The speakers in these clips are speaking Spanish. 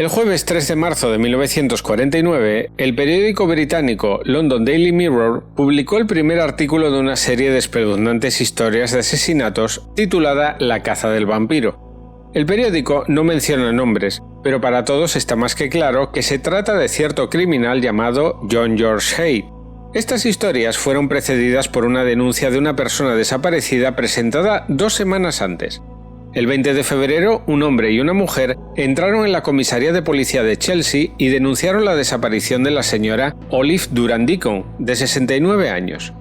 El jueves 3 de marzo de 1949, el periódico británico London Daily Mirror publicó el primer artículo de una serie de espeluznantes historias de asesinatos titulada La caza del vampiro. El periódico no menciona nombres, pero para todos está más que claro que se trata de cierto criminal llamado John George Haidt. Estas historias fueron precedidas por una denuncia de una persona desaparecida presentada 2 semanas antes. El 20 de febrero, un hombre y una mujer entraron en la comisaría de policía de Chelsea y denunciaron la desaparición de la señora Olive Durand-Deacon, de 69 años.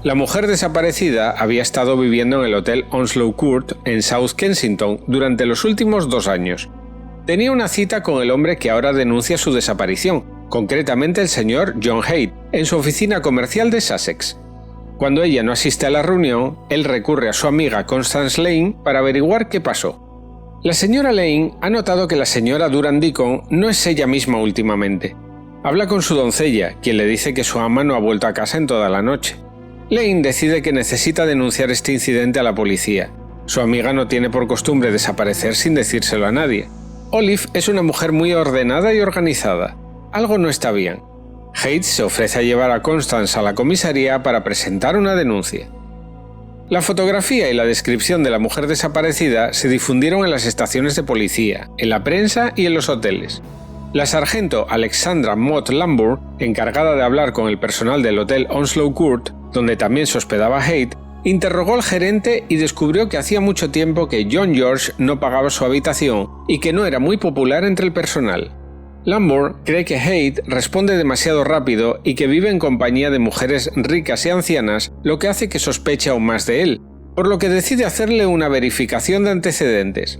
La mujer desaparecida había estado viviendo en el Hotel Onslow Court en South Kensington durante los últimos 2 años. Tenía una cita con el hombre que ahora denuncia su desaparición, concretamente el señor John Haidt, en su oficina comercial de Sussex. Cuando ella no asiste a la reunión, él recurre a su amiga Constance Lane para averiguar qué pasó. La señora Lane ha notado que la señora Durand-Deacon no es ella misma últimamente. Habla con su doncella, quien le dice que su ama no ha vuelto a casa en toda la noche. Lane decide que necesita denunciar este incidente a la policía. Su amiga no tiene por costumbre desaparecer sin decírselo a nadie. Olive es una mujer muy ordenada y organizada. Algo no está bien. Haidt se ofrece a llevar a Constance a la comisaría para presentar una denuncia. La fotografía y la descripción de la mujer desaparecida se difundieron en las estaciones de policía, en la prensa y en los hoteles. La sargento Alexandra Mott Lambourne, encargada de hablar con el personal del Hotel Onslow Court, donde también se hospedaba Haidt, interrogó al gerente y descubrió que hacía mucho tiempo que John George no pagaba su habitación y que no era muy popular entre el personal. Lambourne cree que Haidt responde demasiado rápido y que vive en compañía de mujeres ricas y ancianas, lo que hace que sospeche aún más de él, por lo que decide hacerle una verificación de antecedentes.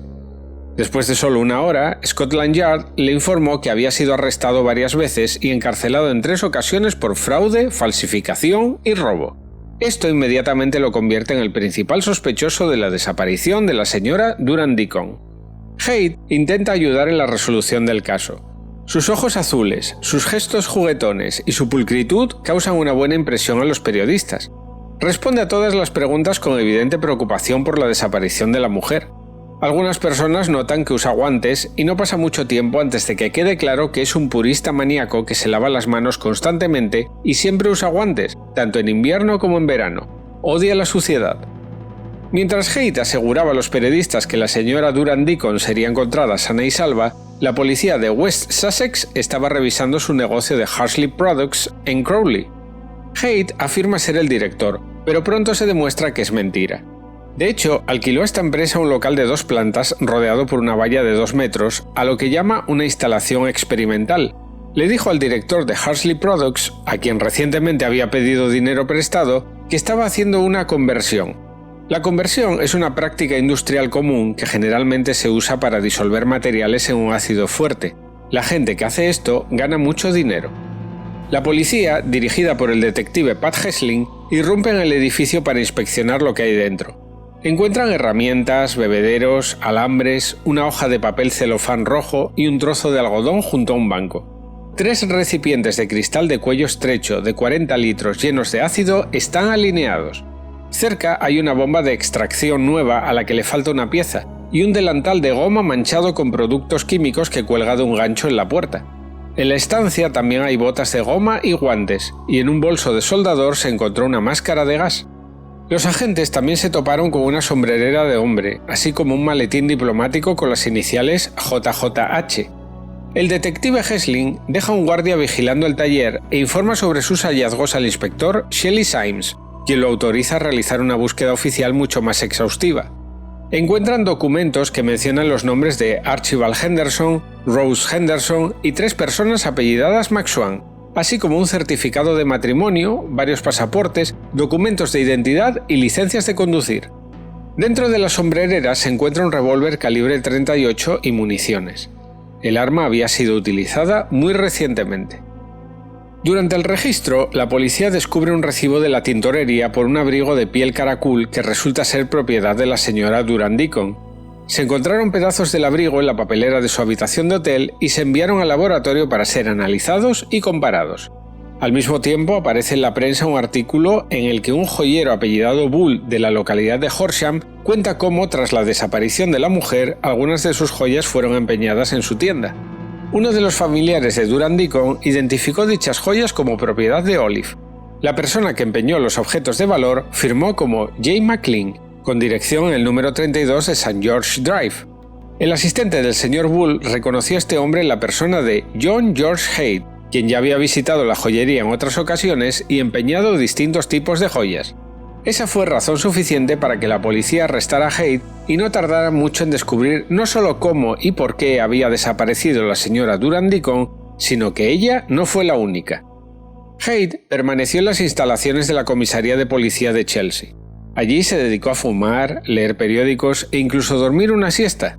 Después de solo 1 hora, Scotland Yard le informó que había sido arrestado varias veces y encarcelado en 3 ocasiones por fraude, falsificación y robo. Esto inmediatamente lo convierte en el principal sospechoso de la desaparición de la señora Durand-Deacon. Haidt intenta ayudar en la resolución del caso. Sus ojos azules, sus gestos juguetones y su pulcritud causan una buena impresión a los periodistas. Responde a todas las preguntas con evidente preocupación por la desaparición de la mujer. Algunas personas notan que usa guantes y no pasa mucho tiempo antes de que quede claro que es un purista maníaco que se lava las manos constantemente y siempre usa guantes, tanto en invierno como en verano. Odia la suciedad. Mientras Haidt aseguraba a los periodistas que la señora Durand-Deacon sería encontrada sana y salva, la policía de West Sussex estaba revisando su negocio de Harsley Products en Crowley. Haidt afirma ser el director, pero pronto se demuestra que es mentira. De hecho, alquiló a esta empresa un local de 2 plantas rodeado por una valla de 2 metros, a lo que llama una instalación experimental. Le dijo al director de Harsley Products, a quien recientemente había pedido dinero prestado, que estaba haciendo una conversión. La conversión es una práctica industrial común que generalmente se usa para disolver materiales en un ácido fuerte. La gente que hace esto gana mucho dinero. La policía, dirigida por el detective Pat Hesling, irrumpe en el edificio para inspeccionar lo que hay dentro. Encuentran herramientas, bebederos, alambres, una hoja de papel celofán rojo y un trozo de algodón junto a un banco. 3 recipientes de cristal de cuello estrecho de 40 litros llenos de ácido están alineados. Cerca hay una bomba de extracción nueva a la que le falta una pieza y un delantal de goma manchado con productos químicos que cuelga de un gancho en la puerta. En la estancia también hay botas de goma y guantes, y en un bolso de soldador se encontró una máscara de gas. Los agentes también se toparon con una sombrerera de hombre, así como un maletín diplomático con las iniciales JJH. El detective Hesling deja a un guardia vigilando el taller e informa sobre sus hallazgos al inspector Shelley Symes, quien lo autoriza a realizar una búsqueda oficial mucho más exhaustiva. Encuentran documentos que mencionan los nombres de Archibald Henderson, Rose Henderson y 3 personas apellidadas McSwan, así como un certificado de matrimonio, varios pasaportes, documentos de identidad y licencias de conducir. Dentro de la sombrerera se encuentra un revólver calibre 38 y municiones. El arma había sido utilizada muy recientemente. Durante el registro, la policía descubre un recibo de la tintorería por un abrigo de piel caracul que resulta ser propiedad de la señora Durand-Deacon. Se encontraron pedazos del abrigo en la papelera de su habitación de hotel y se enviaron al laboratorio para ser analizados y comparados. Al mismo tiempo aparece en la prensa un artículo en el que un joyero apellidado Bull de la localidad de Horsham cuenta cómo, tras la desaparición de la mujer, algunas de sus joyas fueron empeñadas en su tienda. Uno de los familiares de Durand Deacon identificó dichas joyas como propiedad de Olive. La persona que empeñó los objetos de valor firmó como J. McLean, con dirección en el número 32 de St. George Drive. El asistente del señor Bull reconoció a este hombre en la persona de John George Haight, quien ya había visitado la joyería en otras ocasiones y empeñado distintos tipos de joyas. Esa fue razón suficiente para que la policía arrestara a Haight y no tardara mucho en descubrir no solo cómo y por qué había desaparecido la señora Durand Deacon, sino que ella no fue la única. Haight permaneció en las instalaciones de la comisaría de policía de Chelsea. Allí se dedicó a fumar, leer periódicos e incluso dormir una siesta.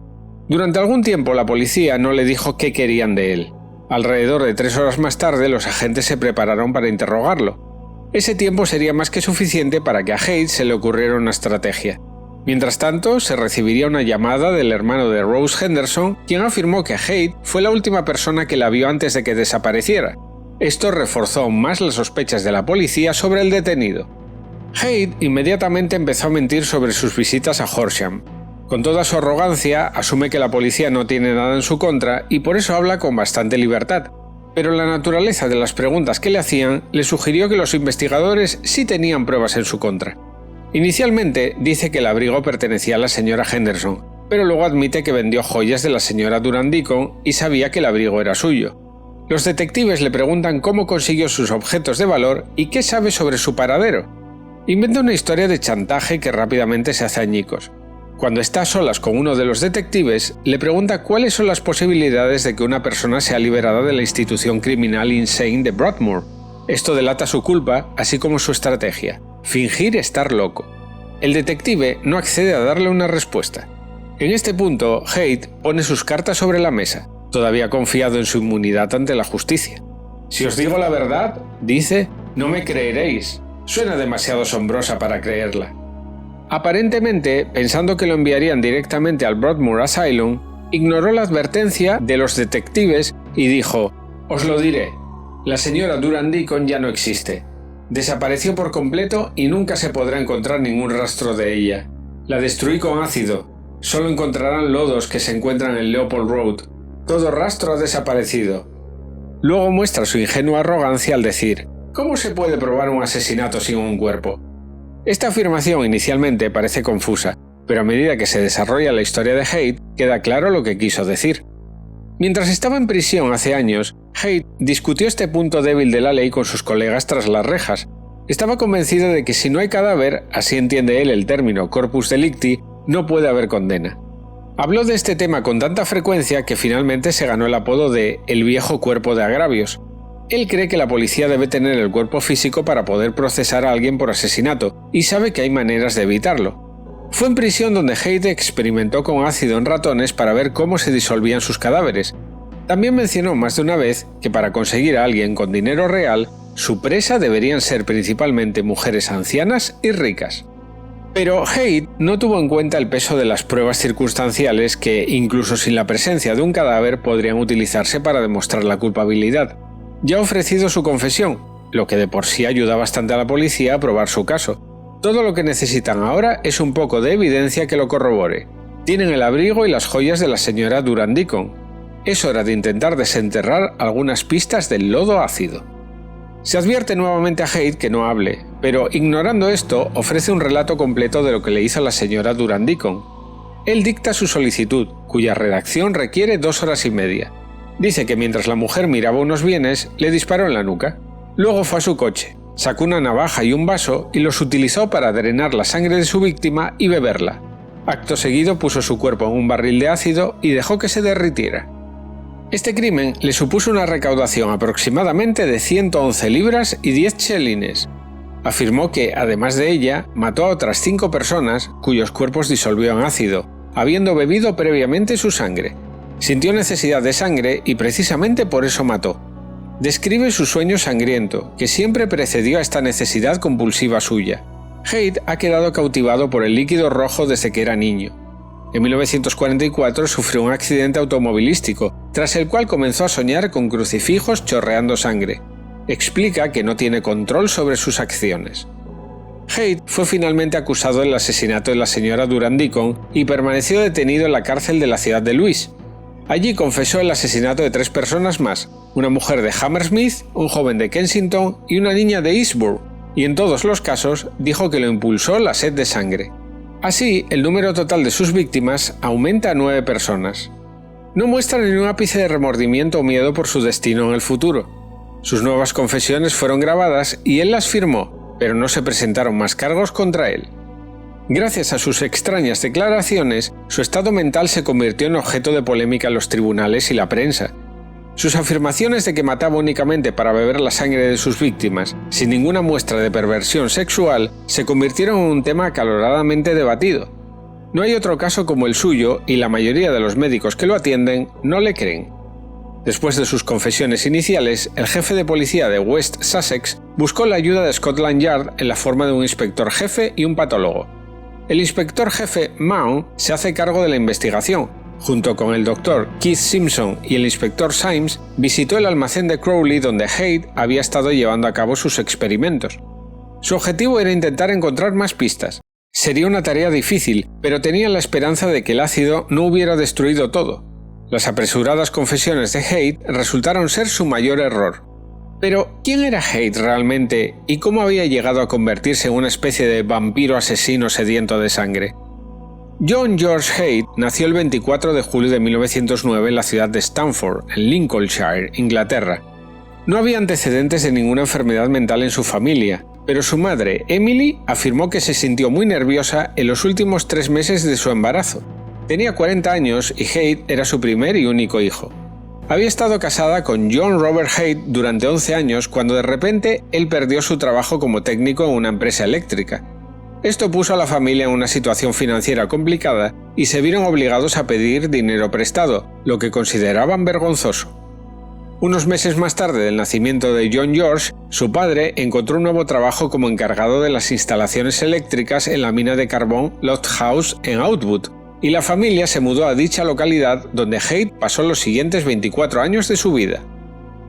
Durante algún tiempo la policía no le dijo qué querían de él. Alrededor de 3 horas más tarde los agentes se prepararon para interrogarlo. Ese tiempo sería más que suficiente para que a Haight se le ocurriera una estrategia. Mientras tanto, se recibiría una llamada del hermano de Rose Henderson, quien afirmó que Haight fue la última persona que la vio antes de que desapareciera. Esto reforzó aún más las sospechas de la policía sobre el detenido. Haight inmediatamente empezó a mentir sobre sus visitas a Horsham. Con toda su arrogancia, asume que la policía no tiene nada en su contra y por eso habla con bastante libertad. Pero la naturaleza de las preguntas que le hacían le sugirió que los investigadores sí tenían pruebas en su contra. Inicialmente dice que el abrigo pertenecía a la señora Henderson, pero luego admite que vendió joyas de la señora Durand Deacon y sabía que el abrigo era suyo. Los detectives le preguntan cómo consiguió sus objetos de valor y qué sabe sobre su paradero. Inventa una historia de chantaje que rápidamente se hace añicos. Cuando está a solas con uno de los detectives, le pregunta cuáles son las posibilidades de que una persona sea liberada de la institución criminal Insane de Broadmoor. Esto delata su culpa, así como su estrategia: fingir estar loco. El detective no accede a darle una respuesta. En este punto, Haight pone sus cartas sobre la mesa, todavía confiado en su inmunidad ante la justicia. «Si os digo la verdad», dice, «no me creeréis. Suena demasiado asombrosa para creerla». Aparentemente, pensando que lo enviarían directamente al Broadmoor Asylum, ignoró la advertencia de los detectives y dijo: «Os lo diré. La señora Durand Deacon ya no existe. Desapareció por completo y nunca se podrá encontrar ningún rastro de ella. La destruí con ácido. Solo encontrarán lodos que se encuentran en Leopold Road. Todo rastro ha desaparecido». Luego muestra su ingenua arrogancia al decir: «¿Cómo se puede probar un asesinato sin un cuerpo?». Esta afirmación inicialmente parece confusa, pero a medida que se desarrolla la historia de Haight, queda claro lo que quiso decir. Mientras estaba en prisión hace años, Haight discutió este punto débil de la ley con sus colegas tras las rejas. Estaba convencido de que si no hay cadáver, así entiende él el término corpus delicti, no puede haber condena. Habló de este tema con tanta frecuencia que finalmente se ganó el apodo de «el viejo cuerpo de agravios». Él cree que la policía debe tener el cuerpo físico para poder procesar a alguien por asesinato, y sabe que hay maneras de evitarlo. Fue en prisión donde Haight experimentó con ácido en ratones para ver cómo se disolvían sus cadáveres. También mencionó más de una vez que para conseguir a alguien con dinero real, su presa deberían ser principalmente mujeres ancianas y ricas. Pero Haight no tuvo en cuenta el peso de las pruebas circunstanciales que, incluso sin la presencia de un cadáver, podrían utilizarse para demostrar la culpabilidad. Ya ha ofrecido su confesión, lo que de por sí ayuda bastante a la policía a probar su caso. Todo lo que necesitan ahora es un poco de evidencia que lo corrobore. Tienen el abrigo y las joyas de la señora Durand Deacon. Es hora de intentar desenterrar algunas pistas del lodo ácido. Se advierte nuevamente a Haight que no hable, pero ignorando esto, ofrece un relato completo de lo que le hizo a la señora Durand Deacon. Él dicta su solicitud, cuya redacción requiere 2 horas y media. Dice que mientras la mujer miraba unos bienes, le disparó en la nuca. Luego fue a su coche, sacó una navaja y un vaso y los utilizó para drenar la sangre de su víctima y beberla. Acto seguido puso su cuerpo en un barril de ácido y dejó que se derritiera. Este crimen le supuso una recaudación aproximadamente de 111 libras y 10 chelines. Afirmó que, además de ella, mató a otras 5 personas cuyos cuerpos disolvió en ácido, habiendo bebido previamente su sangre. Sintió necesidad de sangre y precisamente por eso mató. Describe su sueño sangriento, que siempre precedió a esta necesidad compulsiva suya. Haight ha quedado cautivado por el líquido rojo desde que era niño. En 1944 sufrió un accidente automovilístico, tras el cual comenzó a soñar con crucifijos chorreando sangre. Explica que no tiene control sobre sus acciones. Haight fue finalmente acusado del asesinato de la señora Durand Deacon y permaneció detenido en la cárcel de la ciudad de Lewes. Allí confesó el asesinato de 3 personas más, una mujer de Hammersmith, un joven de Kensington y una niña de Eastbourne, y en todos los casos dijo que lo impulsó la sed de sangre. Así, el número total de sus víctimas aumenta a 9 personas. No muestra ni un ápice de remordimiento o miedo por su destino en el futuro. Sus nuevas confesiones fueron grabadas y él las firmó, pero no se presentaron más cargos contra él. Gracias a sus extrañas declaraciones, su estado mental se convirtió en objeto de polémica en los tribunales y la prensa. Sus afirmaciones de que mataba únicamente para beber la sangre de sus víctimas, sin ninguna muestra de perversión sexual, se convirtieron en un tema acaloradamente debatido. No hay otro caso como el suyo y la mayoría de los médicos que lo atienden no le creen. Después de sus confesiones iniciales, el jefe de policía de West Sussex buscó la ayuda de Scotland Yard en la forma de un inspector jefe y un patólogo. El inspector jefe Maughan se hace cargo de la investigación. Junto con el doctor Keith Simpson y el inspector Symes, visitó el almacén de Crowley donde Haight había estado llevando a cabo sus experimentos. Su objetivo era intentar encontrar más pistas. Sería una tarea difícil, pero tenía la esperanza de que el ácido no hubiera destruido todo. Las apresuradas confesiones de Haight resultaron ser su mayor error. Pero, ¿quién era Haight realmente y cómo había llegado a convertirse en una especie de vampiro asesino sediento de sangre? John George Haight nació el 24 de julio de 1909 en la ciudad de Stamford, en Lincolnshire, Inglaterra. No había antecedentes de ninguna enfermedad mental en su familia, pero su madre, Emily, afirmó que se sintió muy nerviosa en los últimos 3 meses de su embarazo. Tenía 40 años y Haight era su primer y único hijo. Había estado casada con John Robert Haight durante 11 años cuando de repente él perdió su trabajo como técnico en una empresa eléctrica. Esto puso a la familia en una situación financiera complicada y se vieron obligados a pedir dinero prestado, lo que consideraban vergonzoso. Unos meses más tarde del nacimiento de John George, su padre encontró un nuevo trabajo como encargado de las instalaciones eléctricas en la mina de carbón Loft House en Outwood, y la familia se mudó a dicha localidad donde Haight pasó los siguientes 24 años de su vida.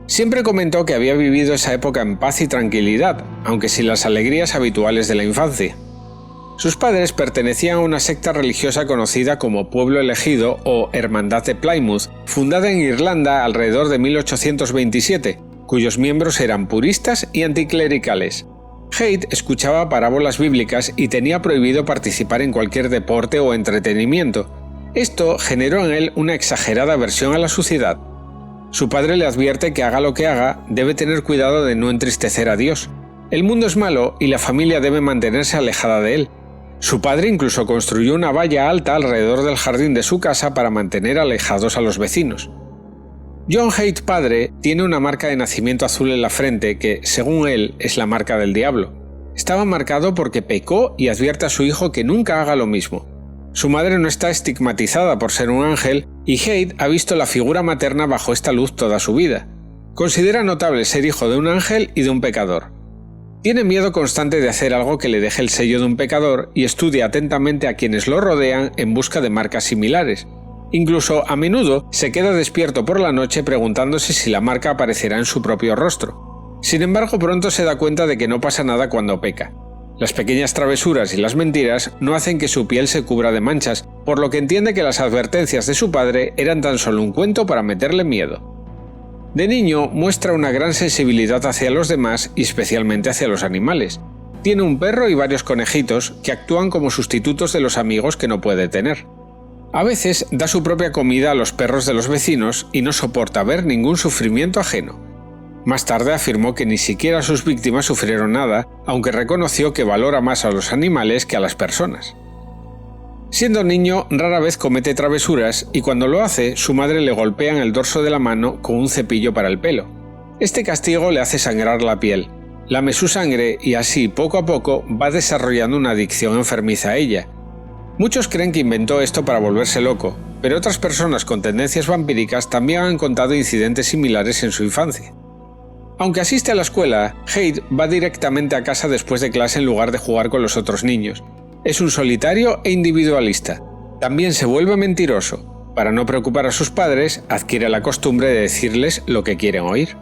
Siempre comentó que había vivido esa época en paz y tranquilidad, aunque sin las alegrías habituales de la infancia. Sus padres pertenecían a una secta religiosa conocida como Pueblo Elegido o Hermandad de Plymouth, fundada en Irlanda alrededor de 1827, cuyos miembros eran puristas y anticlericales. Haight escuchaba parábolas bíblicas y tenía prohibido participar en cualquier deporte o entretenimiento. Esto generó en él una exagerada aversión a la suciedad. Su padre le advierte que haga lo que haga, debe tener cuidado de no entristecer a Dios. El mundo es malo y la familia debe mantenerse alejada de él. Su padre incluso construyó una valla alta alrededor del jardín de su casa para mantener alejados a los vecinos. John Haight padre tiene una marca de nacimiento azul en la frente que, según él, es la marca del diablo. Estaba marcado porque pecó y advierte a su hijo que nunca haga lo mismo. Su madre no está estigmatizada por ser un ángel y Haight ha visto la figura materna bajo esta luz toda su vida. Considera notable ser hijo de un ángel y de un pecador. Tiene miedo constante de hacer algo que le deje el sello de un pecador y estudia atentamente a quienes lo rodean en busca de marcas similares. Incluso, a menudo, se queda despierto por la noche preguntándose si la marca aparecerá en su propio rostro. Sin embargo, pronto se da cuenta de que no pasa nada cuando peca. Las pequeñas travesuras y las mentiras no hacen que su piel se cubra de manchas, por lo que entiende que las advertencias de su padre eran tan solo un cuento para meterle miedo. De niño, muestra una gran sensibilidad hacia los demás y especialmente hacia los animales. Tiene un perro y varios conejitos que actúan como sustitutos de los amigos que no puede tener. A veces da su propia comida a los perros de los vecinos y no soporta ver ningún sufrimiento ajeno. Más tarde afirmó que ni siquiera sus víctimas sufrieron nada, aunque reconoció que valora más a los animales que a las personas. Siendo niño, rara vez comete travesuras y cuando lo hace, su madre le golpea en el dorso de la mano con un cepillo para el pelo. Este castigo le hace sangrar la piel. Lame su sangre y así, poco a poco, va desarrollando una adicción enfermiza a ella. Muchos creen que inventó esto para volverse loco, pero otras personas con tendencias vampíricas también han contado incidentes similares en su infancia. Aunque asiste a la escuela, Haight va directamente a casa después de clase en lugar de jugar con los otros niños. Es un solitario e individualista. También se vuelve mentiroso. Para no preocupar a sus padres, adquiere la costumbre de decirles lo que quieren oír.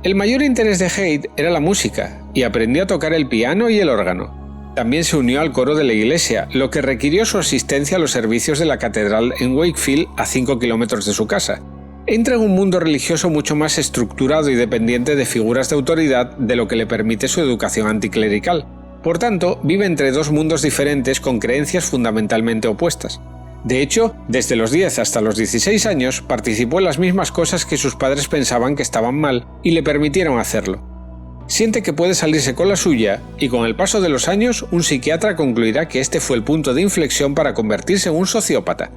El mayor interés de Haight era la música, y aprendió a tocar el piano y el órgano. también se unió al coro de la iglesia, lo que requirió su asistencia a los servicios de la catedral en Wakefield, a 5 kilómetros de su casa. Entra en un mundo religioso mucho más estructurado y dependiente de figuras de autoridad de lo que le permite su educación anticlerical. Por tanto, vive entre dos mundos diferentes con creencias fundamentalmente opuestas. De hecho, desde los 10 hasta los 16 años participó en las mismas cosas que sus padres pensaban que estaban mal y le permitieron hacerlo. Siente que puede salirse con la suya y con el paso de los años un psiquiatra concluirá que este fue el punto de inflexión para convertirse en un sociópata.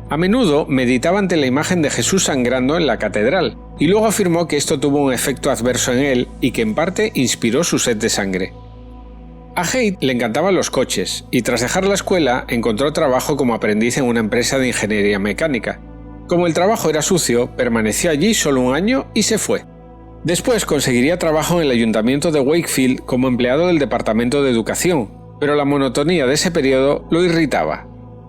A menudo meditaba ante la imagen de Jesús sangrando en la catedral y luego afirmó que esto tuvo un efecto adverso en él y que en parte inspiró su sed de sangre. A Haidt le encantaban los coches y tras dejar la escuela encontró trabajo como aprendiz en una empresa de ingeniería mecánica. Como el trabajo era sucio, permaneció allí solo un año y se fue. Después conseguiría trabajo en el ayuntamiento de Wakefield como empleado del departamento de educación, pero la monotonía de ese periodo lo irritaba.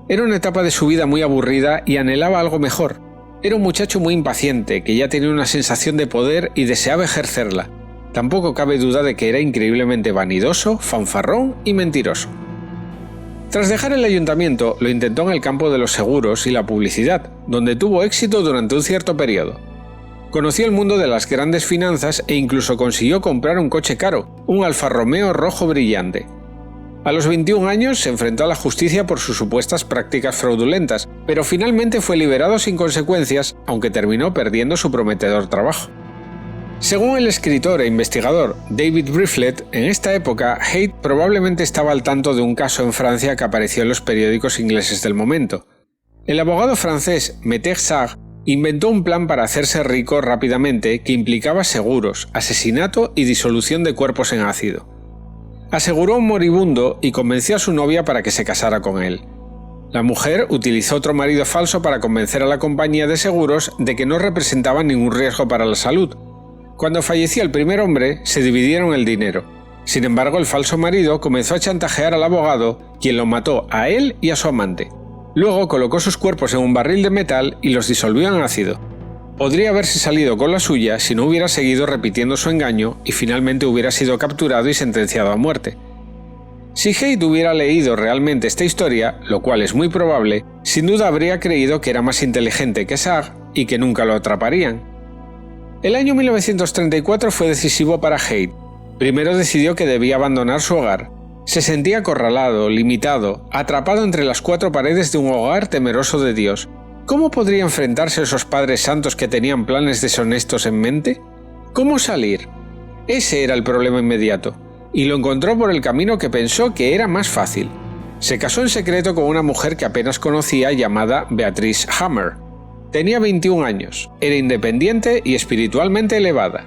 Era una etapa de su vida muy aburrida y anhelaba algo mejor. Era un muchacho muy impaciente que ya tenía una sensación de poder y deseaba ejercerla. Tampoco cabe duda de que era increíblemente vanidoso, fanfarrón y mentiroso. Tras dejar el ayuntamiento, lo intentó en el campo de los seguros y la publicidad, donde tuvo éxito durante un cierto periodo. Conoció el mundo de las grandes finanzas e incluso consiguió comprar un coche caro, un Alfa Romeo rojo brillante. A los 21 años se enfrentó a la justicia por sus supuestas prácticas fraudulentas, pero finalmente fue liberado sin consecuencias, aunque terminó perdiendo su prometedor trabajo. Según el escritor e investigador David Brieflet, en esta época Haidt probablemente estaba al tanto de un caso en Francia que apareció en los periódicos ingleses del momento. El abogado francés Meteer Sarr inventó un plan para hacerse rico rápidamente que implicaba seguros, asesinato y disolución de cuerpos en ácido. Aseguró a un moribundo y convenció a su novia para que se casara con él. La mujer utilizó otro marido falso para convencer a la compañía de seguros de que no representaban ningún riesgo para la salud. Cuando falleció el primer hombre, se dividieron el dinero. Sin embargo, el falso marido comenzó a chantajear al abogado, quien lo mató a él y a su amante. Luego colocó sus cuerpos en un barril de metal y los disolvió en ácido. Podría haberse salido con la suya si no hubiera seguido repitiendo su engaño y finalmente hubiera sido capturado y sentenciado a muerte. Si Haidt hubiera leído realmente esta historia, lo cual es muy probable, sin duda habría creído que era más inteligente que Sarr y que nunca lo atraparían. El año 1934 fue decisivo para Haidt. Primero decidió que debía abandonar su hogar. Se sentía acorralado, limitado, atrapado entre las cuatro paredes de un hogar temeroso de Dios. ¿Cómo podría enfrentarse a esos padres santos que tenían planes deshonestos en mente? ¿Cómo salir? Ese era el problema inmediato, y lo encontró por el camino que pensó que era más fácil. Se casó en secreto con una mujer que apenas conocía llamada Beatrice Hammer. Tenía 21 años, era independiente y espiritualmente elevada.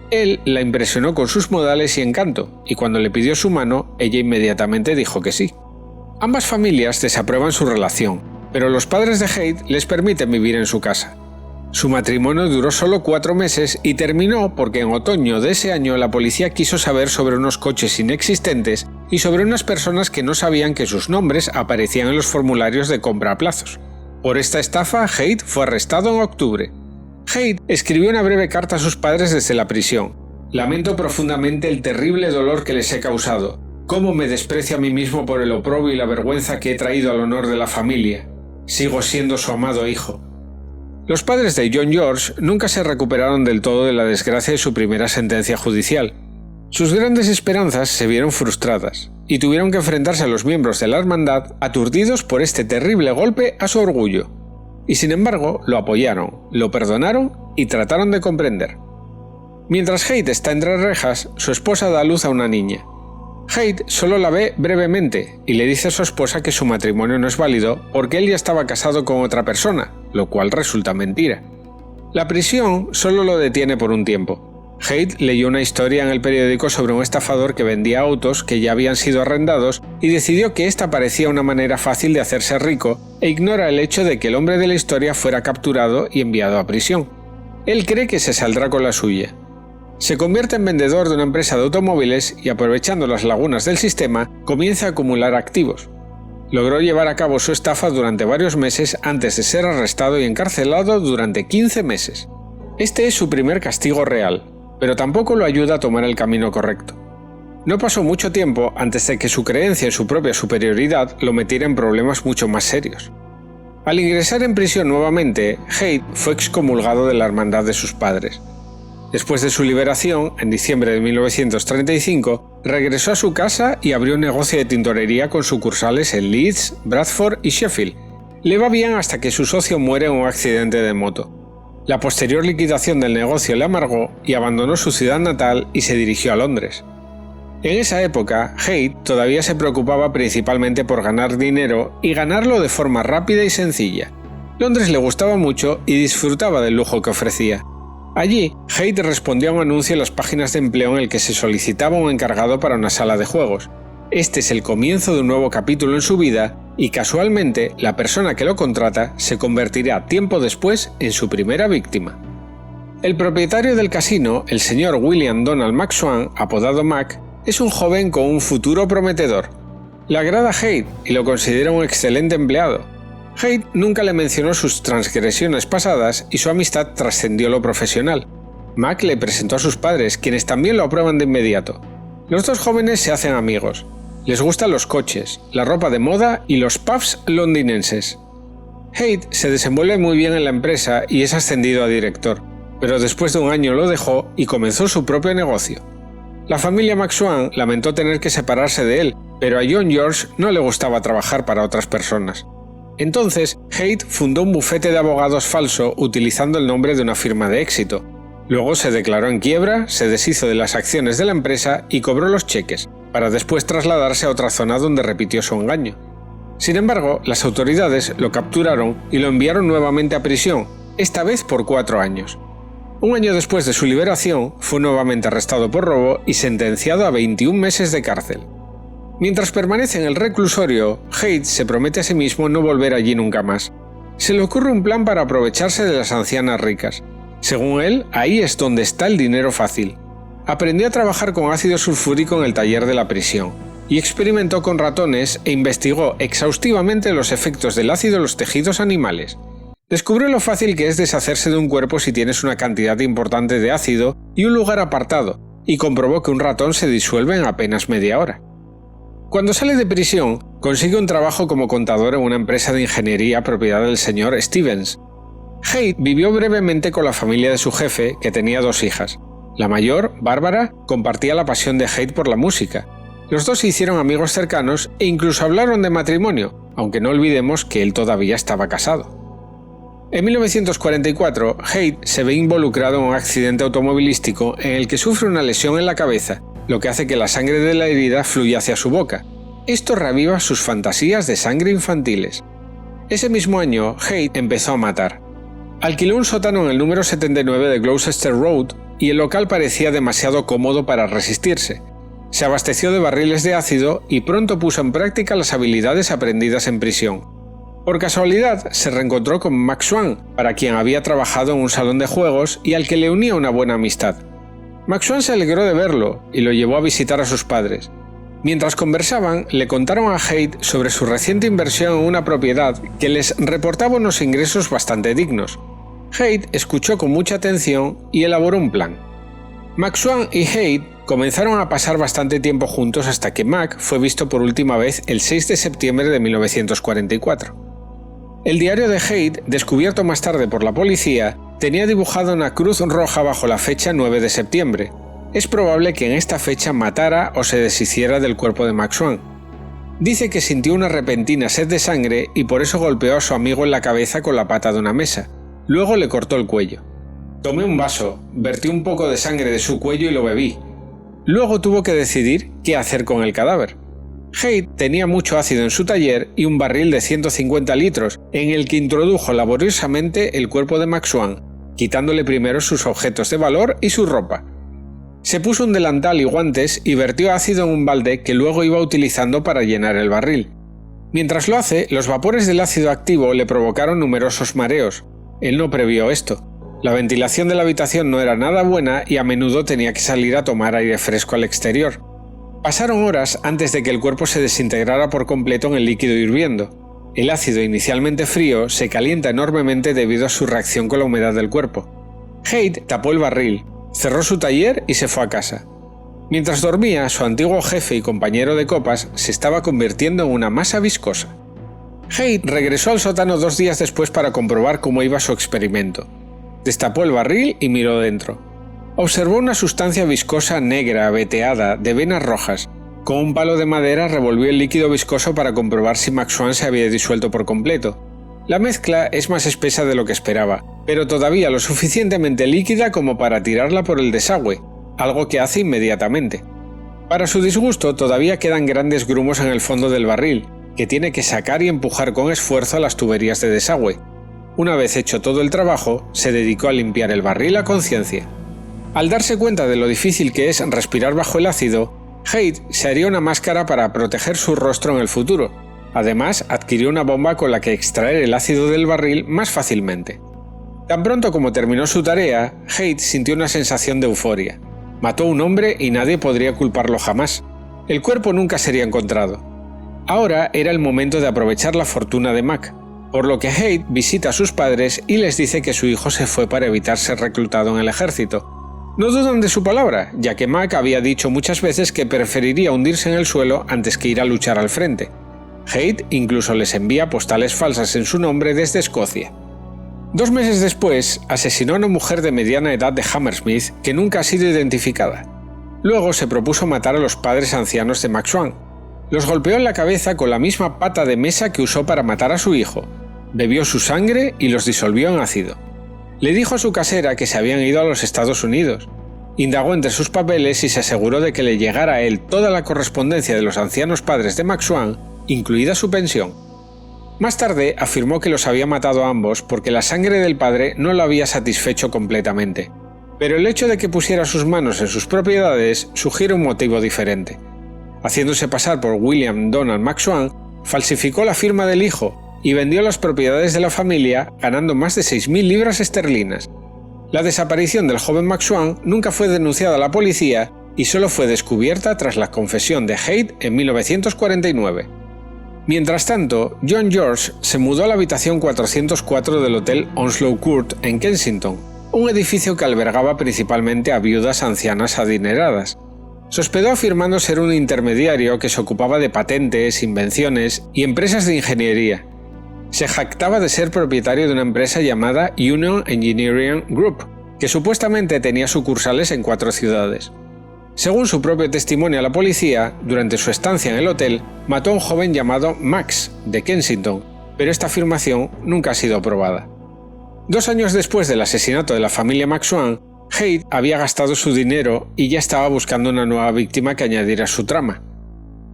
Él la impresionó con sus modales y encanto, y cuando le pidió su mano, ella inmediatamente dijo que sí. Ambas familias desaprueban su relación, pero los padres de Haidt les permiten vivir en su casa. Su matrimonio duró solo 4 meses y terminó porque en otoño de ese año la policía quiso saber sobre unos coches inexistentes y sobre unas personas que no sabían que sus nombres aparecían en los formularios de compra a plazos. Por esta estafa, Haidt fue arrestado en octubre. Haidt escribió una breve carta a sus padres desde la prisión. «Lamento profundamente el terrible dolor que les he causado. Cómo me desprecio a mí mismo por el oprobio y la vergüenza que he traído al honor de la familia. Sigo siendo su amado hijo». Los padres de John George nunca se recuperaron del todo de la desgracia de su primera sentencia judicial. Sus grandes esperanzas se vieron frustradas y tuvieron que enfrentarse a los miembros de la hermandad aturdidos por este terrible golpe a su orgullo. Y sin embargo, lo apoyaron, lo perdonaron y trataron de comprender. Mientras Haidt está entre rejas, su esposa da a luz a una niña. Haidt solo la ve brevemente y le dice a su esposa que su matrimonio no es válido porque él ya estaba casado con otra persona, lo cual resulta mentira. La prisión solo lo detiene por un tiempo. Haidt leyó una historia en el periódico sobre un estafador que vendía autos que ya habían sido arrendados y decidió que esta parecía una manera fácil de hacerse rico e ignora el hecho de que el hombre de la historia fuera capturado y enviado a prisión. Él cree que se saldrá con la suya. Se convierte en vendedor de una empresa de automóviles y, aprovechando las lagunas del sistema, comienza a acumular activos. Logró llevar a cabo su estafa durante varios meses antes de ser arrestado y encarcelado durante 15 meses. Este es su primer castigo real, pero tampoco lo ayuda a tomar el camino correcto. No pasó mucho tiempo antes de que su creencia en su propia superioridad lo metiera en problemas mucho más serios. Al ingresar en prisión nuevamente, Haidt fue excomulgado de la hermandad de sus padres. Después de su liberación, en diciembre de 1935, regresó a su casa y abrió un negocio de tintorería con sucursales en Leeds, Bradford y Sheffield. Le va bien hasta que su socio muere en un accidente de moto. La posterior liquidación del negocio le amargó y abandonó su ciudad natal y se dirigió a Londres. En esa época, Haidt todavía se preocupaba principalmente por ganar dinero y ganarlo de forma rápida y sencilla. Londres le gustaba mucho y disfrutaba del lujo que ofrecía. Allí, Haidt respondió a un anuncio en las páginas de empleo en el que se solicitaba un encargado para una sala de juegos. Este es el comienzo de un nuevo capítulo en su vida y casualmente la persona que lo contrata se convertirá tiempo después en su primera víctima. El propietario del casino, el señor William Donald McSwan, apodado Mac, es un joven con un futuro prometedor. Le agrada Haidt y lo considera un excelente empleado. Haidt nunca le mencionó sus transgresiones pasadas y su amistad trascendió lo profesional. Mac le presentó a sus padres, quienes también lo aprueban de inmediato. Los dos jóvenes se hacen amigos. Les gustan los coches, la ropa de moda y los pubs londinenses. Haidt se desenvuelve muy bien en la empresa y es ascendido a director, pero después de un año lo dejó y comenzó su propio negocio. La familia McSwan lamentó tener que separarse de él, pero a John George no le gustaba trabajar para otras personas. Entonces, Haidt fundó un bufete de abogados falso utilizando el nombre de una firma de éxito. Luego se declaró en quiebra, se deshizo de las acciones de la empresa y cobró los cheques, para después trasladarse a otra zona donde repitió su engaño. Sin embargo, las autoridades lo capturaron y lo enviaron nuevamente a prisión, esta vez por 4 años. Un año después de su liberación, fue nuevamente arrestado por robo y sentenciado a 21 meses de cárcel. Mientras permanece en el reclusorio, Haidt se promete a sí mismo no volver allí nunca más. Se le ocurre un plan para aprovecharse de las ancianas ricas. Según él, ahí es donde está el dinero fácil. Aprendió a trabajar con ácido sulfúrico en el taller de la prisión, y experimentó con ratones e investigó exhaustivamente los efectos del ácido en los tejidos animales. Descubrió lo fácil que es deshacerse de un cuerpo si tienes una cantidad importante de ácido y un lugar apartado, y comprobó que un ratón se disuelve en apenas media hora. Cuando sale de prisión, consigue un trabajo como contador en una empresa de ingeniería propiedad del señor Stevens. Haidt vivió brevemente con la familia de su jefe, que tenía 2 hijas. La mayor, Bárbara, compartía la pasión de Haidt por la música. Los dos se hicieron amigos cercanos e incluso hablaron de matrimonio, aunque no olvidemos que él todavía estaba casado. En 1944, Haidt se ve involucrado en un accidente automovilístico en el que sufre una lesión en la cabeza, lo que hace que la sangre de la herida fluya hacia su boca. Esto reaviva sus fantasías de sangre infantiles. Ese mismo año, Haidt empezó a matar. Alquiló un sótano en el número 79 de Gloucester Road y el local parecía demasiado cómodo para resistirse. Se abasteció de barriles de ácido y pronto puso en práctica las habilidades aprendidas en prisión. Por casualidad, se reencontró con McSwan, para quien había trabajado en un salón de juegos y al que le unía una buena amistad. McSwan se alegró de verlo y lo llevó a visitar a sus padres. Mientras conversaban, le contaron a Haidt sobre su reciente inversión en una propiedad que les reportaba unos ingresos bastante dignos. Haidt escuchó con mucha atención y elaboró un plan. McSwan y Haidt comenzaron a pasar bastante tiempo juntos hasta que Mac fue visto por última vez el 6 de septiembre de 1944. El diario de Haidt, descubierto más tarde por la policía, tenía dibujada una cruz roja bajo la fecha 9 de septiembre. Es probable que en esta fecha matara o se deshiciera del cuerpo de McSwan. Dice que sintió una repentina sed de sangre y por eso golpeó a su amigo en la cabeza con la pata de una mesa. Luego le cortó el cuello. Tomé un vaso, vertí un poco de sangre de su cuello y lo bebí. Luego tuvo que decidir qué hacer con el cadáver. Haidt tenía mucho ácido en su taller y un barril de 150 litros, en el que introdujo laboriosamente el cuerpo de McSwan, quitándole primero sus objetos de valor y su ropa. Se puso un delantal y guantes y vertió ácido en un balde que luego iba utilizando para llenar el barril. Mientras lo hace, los vapores del ácido activo le provocaron numerosos mareos. Él no previó esto. La ventilación de la habitación no era nada buena y a menudo tenía que salir a tomar aire fresco al exterior. Pasaron horas antes de que el cuerpo se desintegrara por completo en el líquido hirviendo. El ácido inicialmente frío se calienta enormemente debido a su reacción con la humedad del cuerpo. Haidt tapó el barril, cerró su taller y se fue a casa. Mientras dormía, su antiguo jefe y compañero de copas se estaba convirtiendo en una masa viscosa. Haight regresó al sótano 2 días después para comprobar cómo iba su experimento. Destapó el barril y miró dentro. Observó una sustancia viscosa negra, veteada, de venas rojas. Con un palo de madera revolvió el líquido viscoso para comprobar si Max Swan se había disuelto por completo. La mezcla es más espesa de lo que esperaba, pero todavía lo suficientemente líquida como para tirarla por el desagüe, algo que hace inmediatamente. Para su disgusto, todavía quedan grandes grumos en el fondo del barril, que tiene que sacar y empujar con esfuerzo a las tuberías de desagüe. Una vez hecho todo el trabajo, se dedicó a limpiar el barril a conciencia. Al darse cuenta de lo difícil que es respirar bajo el ácido, Haight se haría una máscara para proteger su rostro en el futuro. Además, adquirió una bomba con la que extraer el ácido del barril más fácilmente. Tan pronto como terminó su tarea, Haight sintió una sensación de euforia. Mató a un hombre y nadie podría culparlo jamás. El cuerpo nunca sería encontrado. Ahora era el momento de aprovechar la fortuna de Mac, por lo que Haight visita a sus padres y les dice que su hijo se fue para evitar ser reclutado en el ejército. No dudan de su palabra, ya que Mac había dicho muchas veces que preferiría hundirse en el suelo antes que ir a luchar al frente. Haight incluso les envía postales falsas en su nombre desde Escocia. 2 meses después, asesinó a una mujer de mediana edad de Hammersmith que nunca ha sido identificada. Luego se propuso matar a los padres ancianos de Max Swan. Los golpeó en la cabeza con la misma pata de mesa que usó para matar a su hijo. Bebió su sangre y los disolvió en ácido. Le dijo a su casera que se habían ido a los Estados Unidos. Indagó entre sus papeles y se aseguró de que le llegara a él toda la correspondencia de los ancianos padres de Max Swan, incluida su pensión. Más tarde afirmó que los había matado a ambos porque la sangre del padre no lo había satisfecho completamente. Pero el hecho de que pusiera sus manos en sus propiedades sugiere un motivo diferente. Haciéndose pasar por William Donald Max Swan, falsificó la firma del hijo y vendió las propiedades de la familia ganando más de 6.000 libras esterlinas. La desaparición del joven Max Swan nunca fue denunciada a la policía y solo fue descubierta tras la confesión de Haight en 1949. Mientras tanto, John George se mudó a la habitación 404 del Hotel Onslow Court en Kensington, un edificio que albergaba principalmente a viudas ancianas adineradas. Se hospedó afirmando ser un intermediario que se ocupaba de patentes, invenciones y empresas de ingeniería. Se jactaba de ser propietario de una empresa llamada Union Engineering Group, que supuestamente tenía sucursales en 4 ciudades. Según su propio testimonio a la policía, durante su estancia en el hotel, mató a un joven llamado Max, de Kensington, pero esta afirmación nunca ha sido probada. 2 años después del asesinato de la familia Max Swan, Haight había gastado su dinero y ya estaba buscando una nueva víctima que añadir a su trama.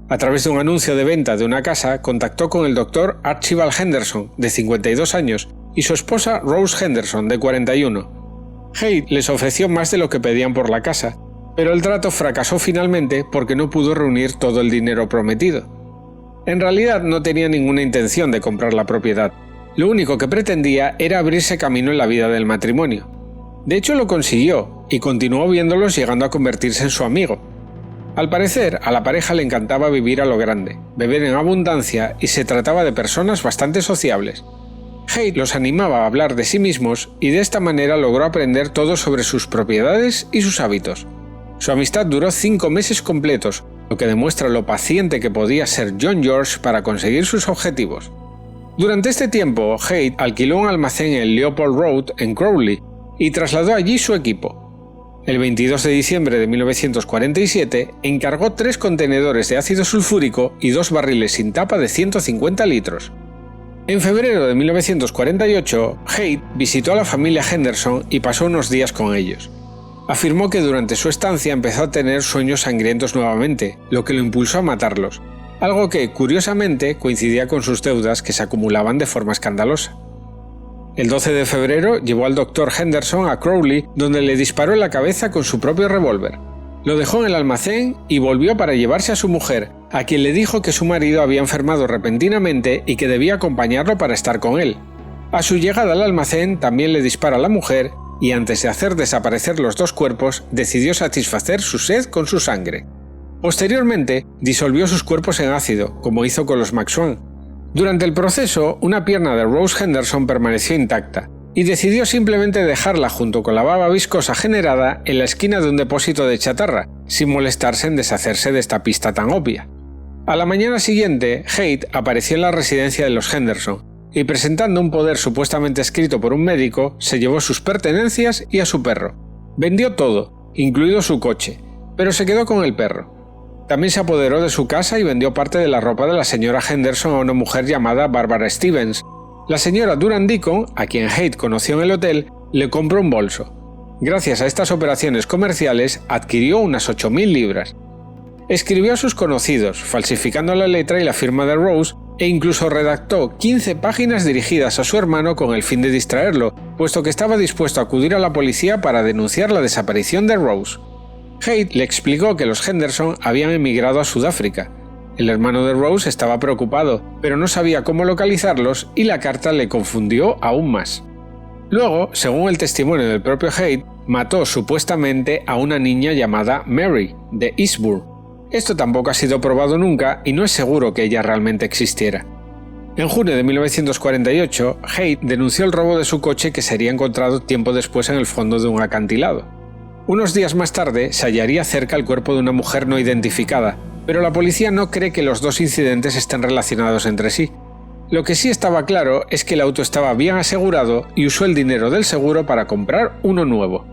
A través de un anuncio de venta de una casa, contactó con el Dr. Archibald Henderson, de 52 años, y su esposa Rose Henderson, de 41. Haight les ofreció más de lo que pedían por la casa, pero el trato fracasó finalmente porque no pudo reunir todo el dinero prometido. En realidad no tenía ninguna intención de comprar la propiedad. Lo único que pretendía era abrirse camino en la vida del matrimonio. De hecho lo consiguió, y continuó viéndolos llegando a convertirse en su amigo. Al parecer, a la pareja le encantaba vivir a lo grande, beber en abundancia y se trataba de personas bastante sociables. Haight los animaba a hablar de sí mismos y de esta manera logró aprender todo sobre sus propiedades y sus hábitos. Su amistad duró 5 meses completos, lo que demuestra lo paciente que podía ser John George para conseguir sus objetivos. Durante este tiempo, Haight alquiló un almacén en Leopold Road, en Crowley, y trasladó allí su equipo. El 22 de diciembre de 1947 encargó 3 contenedores de ácido sulfúrico y 2 barriles sin tapa de 150 litros. En febrero de 1948, Haight visitó a la familia Henderson y pasó unos días con ellos. Afirmó que durante su estancia empezó a tener sueños sangrientos nuevamente, lo que lo impulsó a matarlos, algo que, curiosamente, coincidía con sus deudas que se acumulaban de forma escandalosa. El 12 de febrero llevó al Dr. Henderson a Crowley, donde le disparó en la cabeza con su propio revólver. Lo dejó en el almacén y volvió para llevarse a su mujer, a quien le dijo que su marido había enfermado repentinamente y que debía acompañarlo para estar con él. A su llegada al almacén también le dispara a la mujer y antes de hacer desaparecer los 2 cuerpos, decidió satisfacer su sed con su sangre. Posteriormente, disolvió sus cuerpos en ácido, como hizo con los Max Swan. Durante el proceso, una pierna de Rose Henderson permaneció intacta, y decidió simplemente dejarla junto con la baba viscosa generada en la esquina de un depósito de chatarra, sin molestarse en deshacerse de esta pista tan obvia. A la mañana siguiente, Haidt apareció en la residencia de los Henderson, y presentando un poder supuestamente escrito por un médico, se llevó sus pertenencias y a su perro. Vendió todo, incluido su coche, pero se quedó con el perro. También se apoderó de su casa y vendió parte de la ropa de la señora Henderson a una mujer llamada Barbara Stevens. La señora Durand Deacon, a quien Haidt conoció en el hotel, le compró un bolso. Gracias a estas operaciones comerciales, adquirió unas 8.000 libras. Escribió a sus conocidos, falsificando la letra y la firma de Rose, e incluso redactó 15 páginas dirigidas a su hermano con el fin de distraerlo, puesto que estaba dispuesto a acudir a la policía para denunciar la desaparición de Rose. Haidt le explicó que los Henderson habían emigrado a Sudáfrica. El hermano de Rose estaba preocupado, pero no sabía cómo localizarlos y la carta le confundió aún más. Luego, según el testimonio del propio Haidt, mató supuestamente a una niña llamada Mary, de Eastbourne. Esto tampoco ha sido probado nunca y no es seguro que ella realmente existiera. En junio de 1948, Haidt denunció el robo de su coche que sería encontrado tiempo después en el fondo de un acantilado. Unos días más tarde se hallaría cerca el cuerpo de una mujer no identificada, pero la policía no cree que los dos incidentes estén relacionados entre sí. Lo que sí estaba claro es que el auto estaba bien asegurado y usó el dinero del seguro para comprar uno nuevo.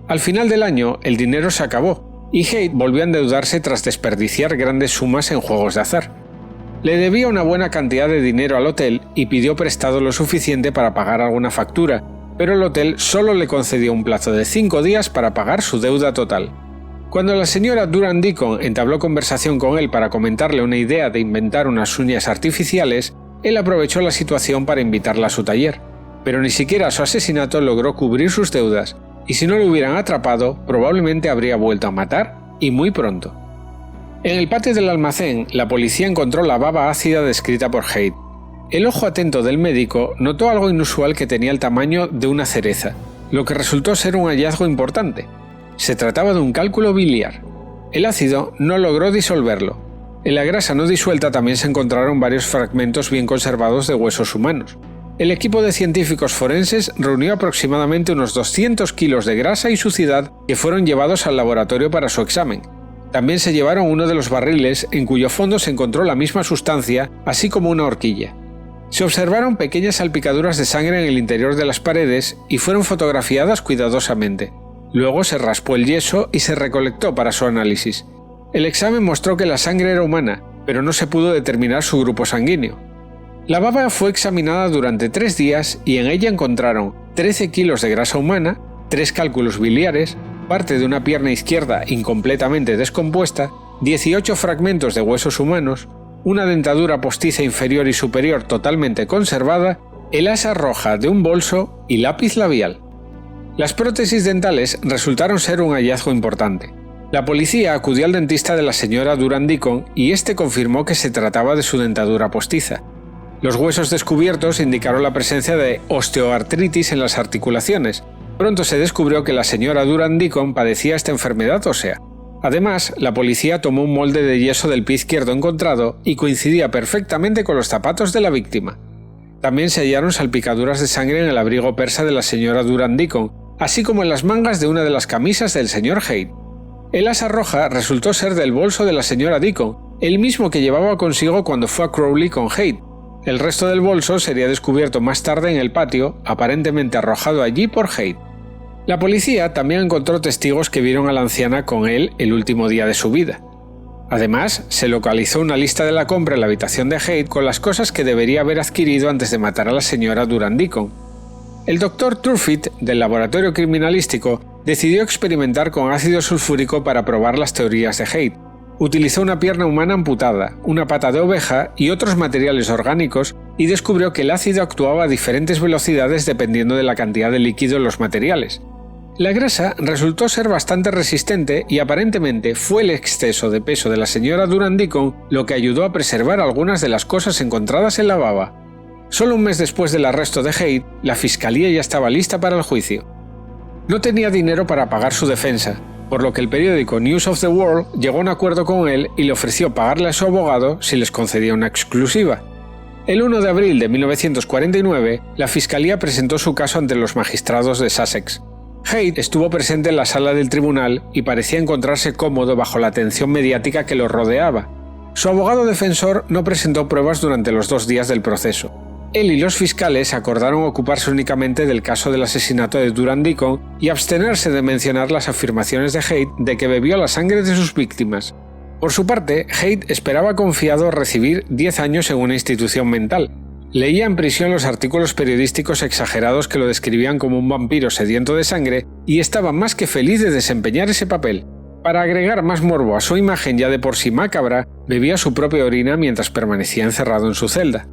Al final del año, el dinero se acabó, y Haidt volvió a endeudarse tras desperdiciar grandes sumas en juegos de azar. Le debía una buena cantidad de dinero al hotel y pidió prestado lo suficiente para pagar alguna factura, pero el hotel solo le concedió un plazo de 5 días para pagar su deuda total. Cuando la señora Durand Deacon entabló conversación con él para comentarle una idea de inventar unas uñas artificiales, él aprovechó la situación para invitarla a su taller, pero ni siquiera su asesinato logró cubrir sus deudas, y si no lo hubieran atrapado, probablemente habría vuelto a matar, y muy pronto. En el patio del almacén, la policía encontró la baba ácida descrita por Haidt. El ojo atento del médico notó algo inusual que tenía el tamaño de una cereza, lo que resultó ser un hallazgo importante. Se trataba de un cálculo biliar. El ácido no logró disolverlo. En la grasa no disuelta también se encontraron varios fragmentos bien conservados de huesos humanos. El equipo de científicos forenses reunió aproximadamente unos 200 kilos de grasa y suciedad que fueron llevados al laboratorio para su examen. También se llevaron uno de los barriles en cuyo fondo se encontró la misma sustancia, así como una horquilla. Se observaron pequeñas salpicaduras de sangre en el interior de las paredes y fueron fotografiadas cuidadosamente. Luego se raspó el yeso y se recolectó para su análisis. El examen mostró que la sangre era humana, pero no se pudo determinar su grupo sanguíneo. La baba fue examinada durante 3 días y en ella encontraron 13 kilos de grasa humana, 3 cálculos biliares, parte de una pierna izquierda incompletamente descompuesta, 18 fragmentos de huesos humanos, una dentadura postiza inferior y superior totalmente conservada, el asa roja de un bolso y lápiz labial. Las prótesis dentales resultaron ser un hallazgo importante. La policía acudió al dentista de la señora Durand Deacon y este confirmó que se trataba de su dentadura postiza. Los huesos descubiertos indicaron la presencia de osteoartritis en las articulaciones. Pronto se descubrió que la señora Durand Deacon padecía esta enfermedad ósea. Además, la policía tomó un molde de yeso del pie izquierdo encontrado y coincidía perfectamente con los zapatos de la víctima. También se hallaron salpicaduras de sangre en el abrigo persa de la señora Durand Deacon, así como en las mangas de una de las camisas del señor Haidt. El asa roja resultó ser del bolso de la señora Deacon, el mismo que llevaba consigo cuando fue a Crowley con Haidt. El resto del bolso sería descubierto más tarde en el patio, aparentemente arrojado allí por Haidt. La policía también encontró testigos que vieron a la anciana con él el último día de su vida. Además, se localizó una lista de la compra en la habitación de Haidt con las cosas que debería haber adquirido antes de matar a la señora Durand Deacon. El Dr. Turfitt, del laboratorio criminalístico, decidió experimentar con ácido sulfúrico para probar las teorías de Haidt. Utilizó una pierna humana amputada, una pata de oveja y otros materiales orgánicos y descubrió que el ácido actuaba a diferentes velocidades dependiendo de la cantidad de líquido en los materiales. La grasa resultó ser bastante resistente y aparentemente fue el exceso de peso de la señora Durand Deacon lo que ayudó a preservar algunas de las cosas encontradas en la baba. Solo un mes después del arresto de Haidt, la fiscalía ya estaba lista para el juicio. No tenía dinero para pagar su defensa, por lo que el periódico News of the World llegó a un acuerdo con él y le ofreció pagarle a su abogado si les concedía una exclusiva. El 1 de abril de 1949, la Fiscalía presentó su caso ante los magistrados de Sussex. Haight estuvo presente en la sala del tribunal y parecía encontrarse cómodo bajo la atención mediática que lo rodeaba. Su abogado defensor no presentó pruebas durante los 2 días del proceso. Él y los fiscales acordaron ocuparse únicamente del caso del asesinato de Durand Deacon y abstenerse de mencionar las afirmaciones de Haight de que bebió la sangre de sus víctimas. Por su parte, Haight esperaba confiado recibir 10 años en una institución mental. Leía en prisión los artículos periodísticos exagerados que lo describían como un vampiro sediento de sangre y estaba más que feliz de desempeñar ese papel. Para agregar más morbo a su imagen ya de por sí macabra, bebía su propia orina mientras permanecía encerrado en su celda.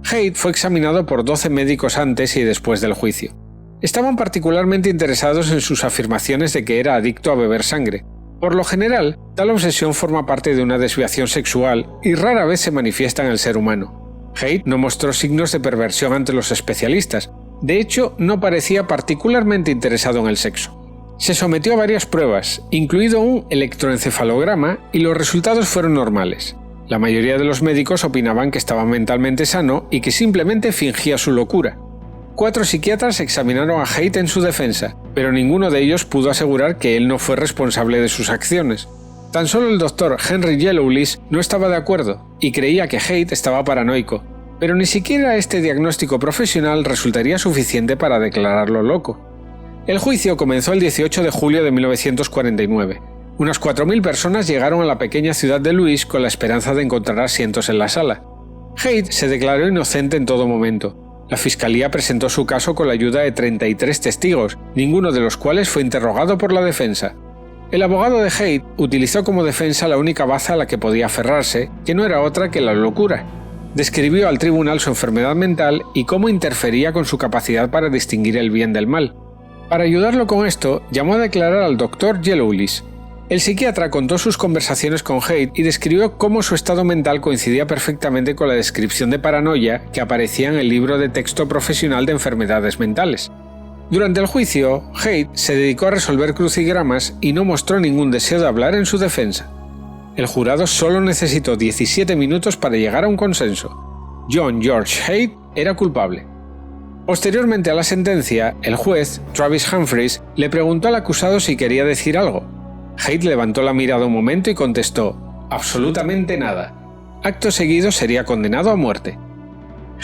Haight fue examinado por 12 médicos antes y después del juicio. Estaban particularmente interesados en sus afirmaciones de que era adicto a beber sangre. Por lo general, tal obsesión forma parte de una desviación sexual y rara vez se manifiesta en el ser humano. Haight no mostró signos de perversión ante los especialistas. De hecho, no parecía particularmente interesado en el sexo. Se sometió a varias pruebas, incluido un electroencefalograma, y los resultados fueron normales. La mayoría de los médicos opinaban que estaba mentalmente sano y que simplemente fingía su locura. 4 psiquiatras examinaron a Haight en su defensa, pero ninguno de ellos pudo asegurar que él no fue responsable de sus acciones. Tan solo el doctor Henry Yellowlees no estaba de acuerdo y creía que Haight estaba paranoico, pero ni siquiera este diagnóstico profesional resultaría suficiente para declararlo loco. El juicio comenzó el 18 de julio de 1949. Unas 4.000 personas llegaron a la pequeña ciudad de Lewes con la esperanza de encontrar asientos en la sala. Haight se declaró inocente en todo momento. La Fiscalía presentó su caso con la ayuda de 33 testigos, ninguno de los cuales fue interrogado por la defensa. El abogado de Haight utilizó como defensa la única baza a la que podía aferrarse, que no era otra que la locura. Describió al tribunal su enfermedad mental y cómo interfería con su capacidad para distinguir el bien del mal. Para ayudarlo con esto, llamó a declarar al doctor Yellowlees. El psiquiatra contó sus conversaciones con Haight y describió cómo su estado mental coincidía perfectamente con la descripción de paranoia que aparecía en el libro de texto profesional de enfermedades mentales. Durante el juicio, Haight se dedicó a resolver crucigramas y no mostró ningún deseo de hablar en su defensa. El jurado solo necesitó 17 minutos para llegar a un consenso. John George Haight era culpable. Posteriormente a la sentencia, el juez, Travis Humphreys, le preguntó al acusado si quería decir algo. Haight levantó la mirada un momento y contestó: «Absolutamente nada». Acto seguido sería condenado a muerte.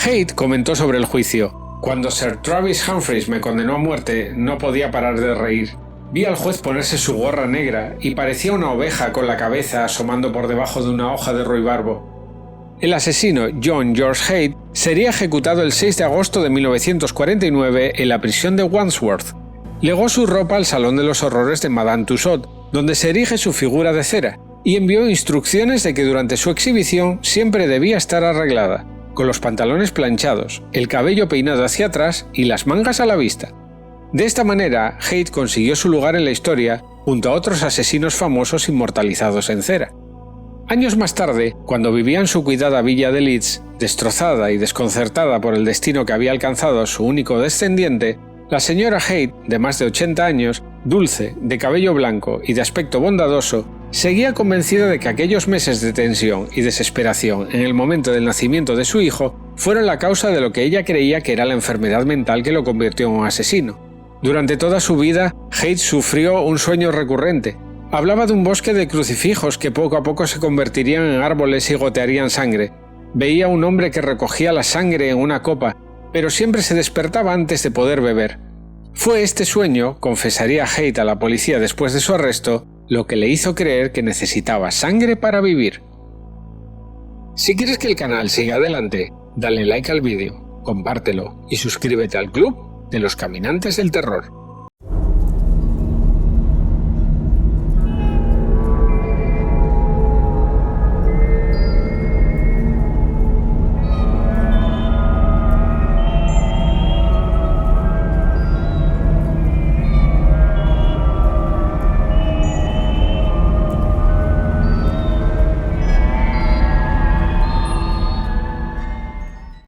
Haight comentó sobre el juicio: «Cuando Sir Travis Humphreys me condenó a muerte, no podía parar de reír. Vi al juez ponerse su gorra negra y parecía una oveja con la cabeza asomando por debajo de una hoja de ruibarbo». El asesino John George Haight sería ejecutado el 6 de agosto de 1949 en la prisión de Wandsworth. Legó su ropa al Salón de los Horrores de Madame Tussaud, donde se erige su figura de cera, y envió instrucciones de que durante su exhibición siempre debía estar arreglada, con los pantalones planchados, el cabello peinado hacia atrás y las mangas a la vista. De esta manera, Haight consiguió su lugar en la historia junto a otros asesinos famosos inmortalizados en cera. Años más tarde, cuando vivía en su cuidada villa de Leeds, destrozada y desconcertada por el destino que había alcanzado su único descendiente, la señora Haight, de más de 80 años, dulce, de cabello blanco y de aspecto bondadoso, seguía convencida de que aquellos meses de tensión y desesperación en el momento del nacimiento de su hijo fueron la causa de lo que ella creía que era la enfermedad mental que lo convirtió en un asesino. Durante toda su vida, Haight sufrió un sueño recurrente. Hablaba de un bosque de crucifijos que poco a poco se convertirían en árboles y gotearían sangre. Veía a un hombre que recogía la sangre en una copa, pero siempre se despertaba antes de poder beber. Fue este sueño, confesaría Haight a la policía después de su arresto, lo que le hizo creer que necesitaba sangre para vivir. Si quieres que el canal siga adelante, dale like al vídeo, compártelo y suscríbete al Club de los Caminantes del Terror.